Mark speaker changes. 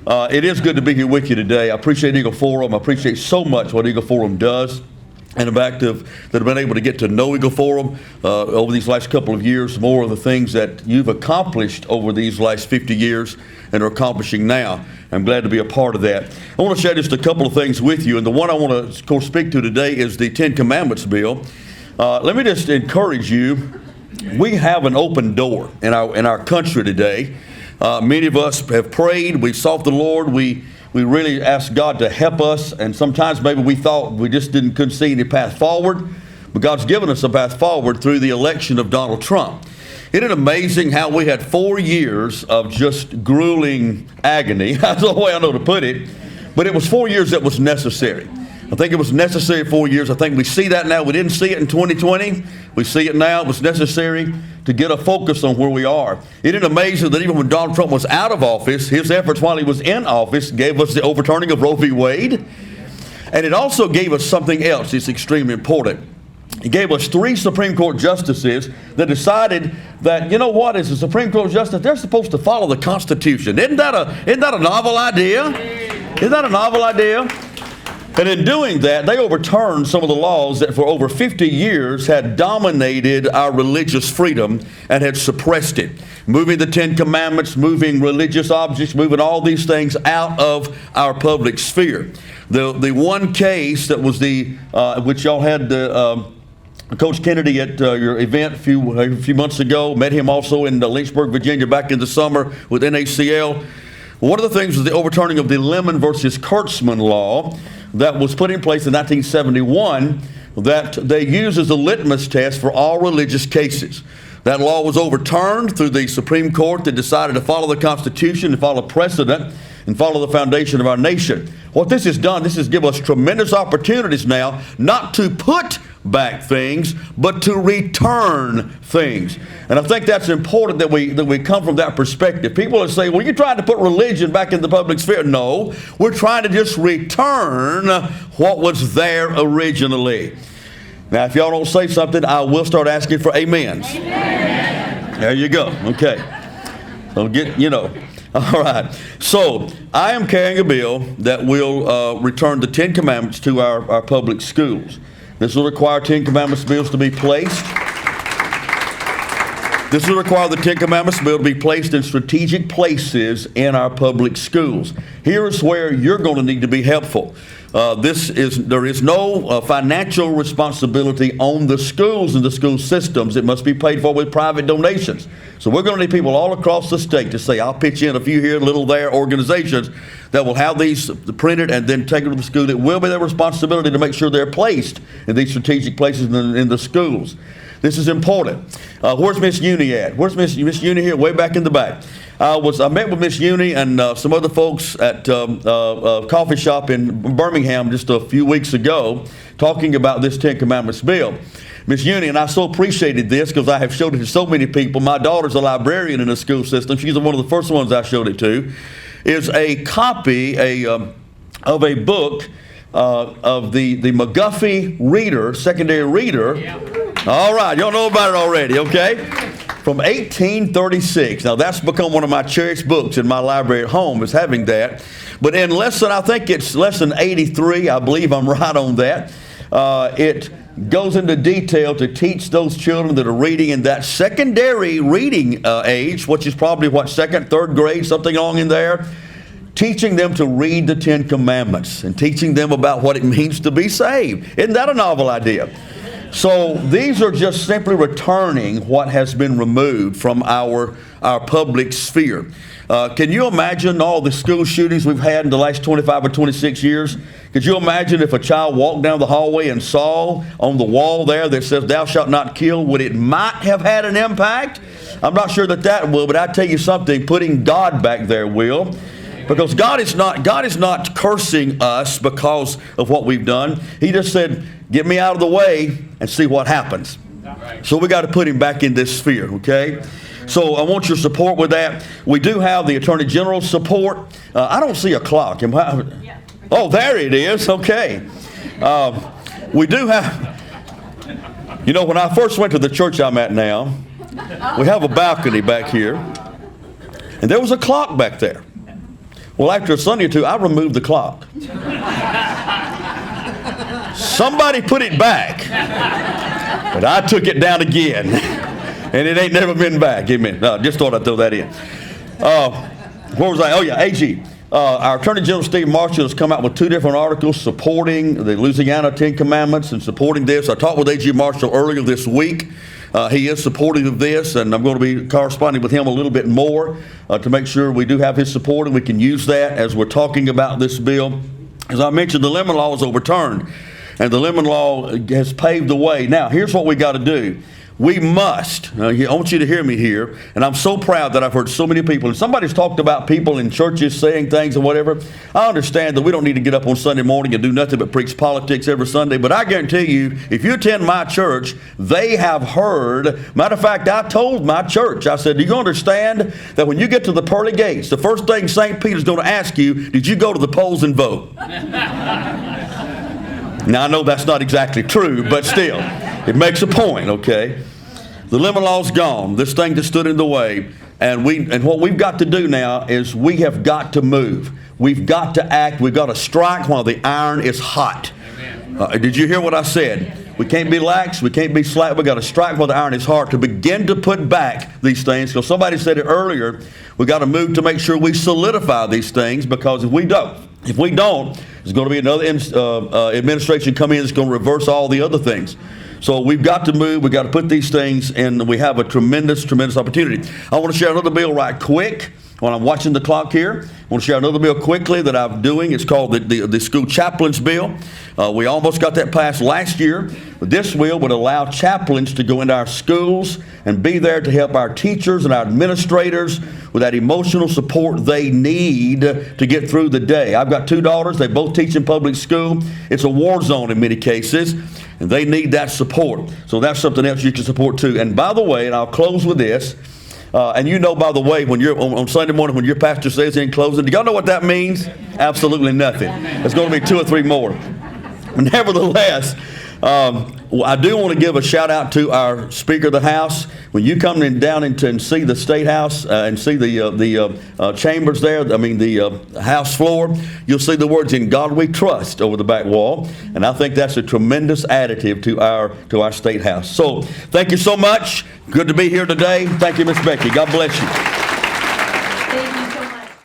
Speaker 1: It is good to be here with you today. I appreciate Eagle Forum. I appreciate so much what Eagle Forum does. And I'm active that have been able to get to know Eagle Forum over these last couple of years, more of the things that you've accomplished over these last 50 years and are accomplishing now. I'm glad to be a part of that. I want to share just a couple of things with you, and the one I want to, of course, speak to today is the Ten Commandments bill. Let me just encourage you. We have an open door in our country today. Many of us have prayed. We sought the Lord. We really asked God to help us, and sometimes maybe we thought we just couldn't see any path forward, but God's given us a path forward through the election of Donald Trump. Isn't it amazing how we had 4 years of just grueling agony? That's the way I know to put it, but it was 4 years that was necessary. I think it was necessary 4 years. I think we see that now. We didn't see it in 2020. We see it now. It was necessary to get a focus on where we are. Isn't it amazing that even when Donald Trump was out of office, his efforts while he was in office gave us the overturning of Roe v. Wade? And it also gave us something else that's extremely important. It gave us 3 Supreme Court justices that decided that, you know what, as a Supreme Court justice, they're supposed to follow the Constitution. Isn't that a novel idea? Isn't that a novel idea? And in doing that, they overturned some of the laws that for over 50 years had dominated our religious freedom and had suppressed it. Moving the Ten Commandments, moving religious objects, moving all these things out of our public sphere. The one case that was which y'all had Coach Kennedy at your event a few months ago, met him also in Lynchburg, Virginia back in the summer with NACL. One of the things was the overturning of the Lemon versus Kurtzman law that was put in place in 1971 that they use as a litmus test for all religious cases. That law was overturned through the Supreme Court that decided to follow the Constitution, to follow precedent, and follow the foundation of our nation. What this has done, this has given us tremendous opportunities now not to put back things, but to return things. And I think that's important that we come from that perspective. People are saying, well, you're trying to put religion back in the public sphere. No, we're trying to just return what was there originally. Now, if y'all don't say something, I will start asking for amens. Amen. There you go. Okay. So all right. So I am carrying a bill that will return the Ten Commandments to our public schools. This will require Ten Commandments bills to be placed. This will require the Ten Commandments bill to be placed in strategic places in our public schools. Here is where you're going to need to be helpful. There is no financial responsibility on the schools and the school systems. It must be paid for with private donations. So we're going to need people all across the state to say, I'll pitch in a few here, a little there, organizations that will have these printed and then take them to the school. It will be their responsibility to make sure they're placed in these strategic places in the schools. This is important. Where's Miss Uni at? Where's Miss Uni here? Way back in the back. I met with Miss Uni and some other folks at a coffee shop in Birmingham just a few weeks ago talking about this Ten Commandments bill. Miss Uni, and I so appreciated this because I have showed it to so many people. My daughter's a librarian in the school system. She's one of the first ones I showed it to. Is a copy of a book of the McGuffey Reader, secondary reader. Yeah. All right, y'all know about it already, okay? From 1836. Now, that's become one of my cherished books in my library at home, is having that. But in I think it's lesson 83, I believe I'm right on that, it goes into detail to teach those children that are reading in that secondary reading age, which is probably, second, third grade, something along in there, teaching them to read the Ten Commandments and teaching them about what it means to be saved. Isn't that a novel idea? So these are just simply returning what has been removed from our public sphere. Can you imagine all the school shootings we've had in the last 25 or 26 years? Could you imagine if a child walked down the hallway and saw on the wall there that says, "Thou shalt not kill," would it might have had an impact? I'm not sure that will, but I tell you something, putting God back there will. Because God is not cursing us because of what we've done. He just said, get me out of the way and see what happens. So we got to put him back in this sphere, okay? So I want your support with that. We do have the Attorney General's support. I don't see a clock. Oh, there it is. Okay. We do have, when I first went to the church I'm at now, we have a balcony back here. And there was a clock back there. Well, after a Sunday or two, I removed the clock. Somebody put it back, but I took it down again, and it ain't never been back. Amen. Just thought I'd throw that in. Where was I? Oh, yeah, AG. Our Attorney General Steve Marshall has come out with 2 different articles supporting the Louisiana 10 Commandments and supporting this. I talked with AG Marshall earlier this week. He is supportive of this, and I'm going to be corresponding with him a little bit more to make sure we do have his support and we can use that as we're talking about this bill. As I mentioned, the lemon law was overturned, and the lemon law has paved the way. Now, here's what we got to do. We must, I want you to hear me here, and I'm so proud that I've heard so many people, and somebody's talked about people in churches saying things or whatever. I understand that we don't need to get up on Sunday morning and do nothing but preach politics every Sunday, but I guarantee you, if you attend my church, they have heard. Matter of fact, I told my church, I said, do you understand that when you get to the pearly gates, the first thing St. Peter's going to ask you, did you go to the polls and vote? Now, I know that's not exactly true, but still, it makes a point, okay? The lemon law's gone. This thing that stood in the way. And what we've got to do now is we have got to move. We've got to act. We've got to strike while the iron is hot. Did you hear what I said? We can't be lax. We can't be slack. We've got to strike while the iron is hot to begin to put back these things. Because somebody said it earlier, we've got to move to make sure we solidify these things, because if we don't, there's going to be another administration come in that's going to reverse all the other things. So we've got to move. We've got to put these things in. We have a tremendous, tremendous opportunity. I want to share another bill right quick while I'm watching the clock here. I want to share another bill quickly that I'm doing. It's called the School Chaplains Bill. We almost got that passed last year. But this bill would allow chaplains to go into our schools and be there to help our teachers and our administrators with that emotional support they need to get through the day. I've got 2 daughters. They both teach in public school. It's a war zone in many cases, and they need that support. So that's something else you can support too. And by the way, and I'll close with this, and you know, by the way, when you're on Sunday morning, when your pastor says in closing, do y'all know what that means? Absolutely nothing. It's going to be 2 or 3 more. Nevertheless, I do want to give a shout out to our Speaker of the House. When you come down and see the State House and see the chambers there, the House floor, you'll see the words "In God We Trust" over the back wall, and I think that's a tremendous additive to our State House. So, thank you so much. Good to be here today. Thank you, Miss Becky. God bless you.